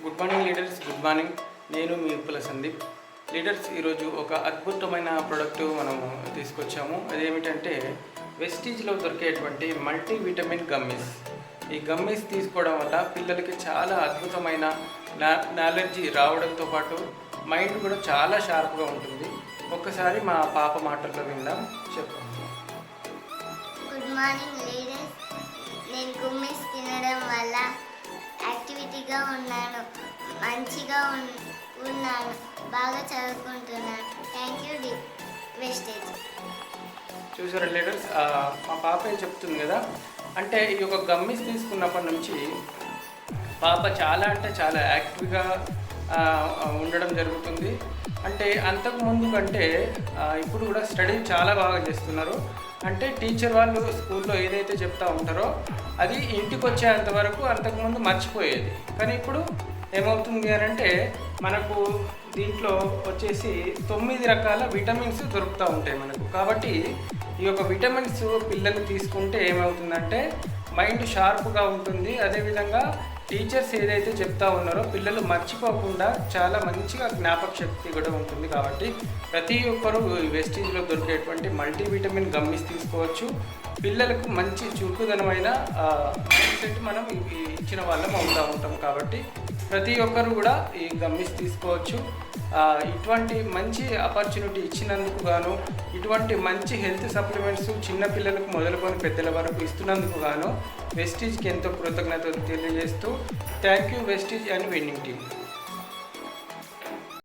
Good morning leaders, good morning. నేను మీ ఉప్పుల Sandeep. Leaders, ఈరోజు ఒక అద్భుతమైన ప్రోడక్ట్ మనము తీసుకొచ్చాము. అదేమిటంటే వెస్టీజ్లో దొరికేటువంటి మల్టీవిటమిన్ గమ్మీస్. ఈ గమ్మీస్ తీసుకోవడం వల్ల పిల్లలకి చాలా అద్భుతమైన నాలెడ్జీ రావడంతో పాటు మైండ్ కూడా చాలా షార్ప్గా ఉంటుంది. ఒక్కసారి మా పాప మాటల్లో విందాం. చెప్పండి. Good morning leaders. నేను గమ్మీస్ తినడం వల్ల యాక్టివిటీగా ఉన్నాను, మంచిగా ఉన్నాను, బాగా చదువుకుంటున్నాను. థ్యాంక్ యూ వెస్టేజ్. చూసారా లీడర్స్, మా పాప ఏం చెప్తుంది కదా, అంటే ఈ యొక్క గమ్మీస్ తీసుకున్నప్పటి నుంచి పాప చాలా అంటే చాలా యాక్టివ్గా ఉండడం జరుగుతుంది. అంటే అంతకు ముందు కంటే ఇప్పుడు కూడా స్టడీ చాలా బాగా చేస్తున్నారు. అంటే టీచర్ వాళ్ళు స్కూల్లో ఏదైతే చెప్తా ఉంటారో అది ఇంటికి వచ్చేంత వరకు అంతకుముందు మర్చిపోయేది. కానీ ఇప్పుడు ఏమవుతుంది అని అంటే మనకు దీంట్లో వచ్చేసి 9 రకాల విటమిన్స్ దొరుకుతూ ఉంటాయి మనకు. కాబట్టి ఈ యొక్క విటమిన్స్ పిల్లలు తీసుకుంటే ఏమవుతుందంటే మైండ్ షార్ప్గా ఉంటుంది. అదేవిధంగా టీచర్స్ ఏదైతే చెప్తా ఉన్నారో పిల్లలు మర్చిపోకుండా చాలా మంచిగా జ్ఞాపక శక్తి కూడా ఉంటుంది. కాబట్టి ప్రతి ఒక్కరూ ఈ వెస్టీజ్లో దొరికేటువంటి మల్టీవిటమిన్ గమ్మీస్ తీసుకోవచ్చు. పిల్లలకు మంచి చురుకుదనమైన మైండ్ సెట్ మనం ఇచ్చిన వాళ్ళం అవుతూ ఉంటాం. కాబట్టి ప్రతి ఒక్కరు కూడా ఈ గమ్మీస్ తీసుకోవచ్చు. ఇటువంటి మంచి ఆపర్చునిటీ ఇచ్చినందుకు గాను, ఇటువంటి మంచి హెల్త్ సప్లిమెంట్స్ చిన్నపిల్లలకు మొదలుకొని పెద్దల వరకు ఇస్తున్నందుకు గాను వెస్టీజ్కి ఎంతో కృతజ్ఞతలు తెలియజేస్తూ thank you Vestige and winning team.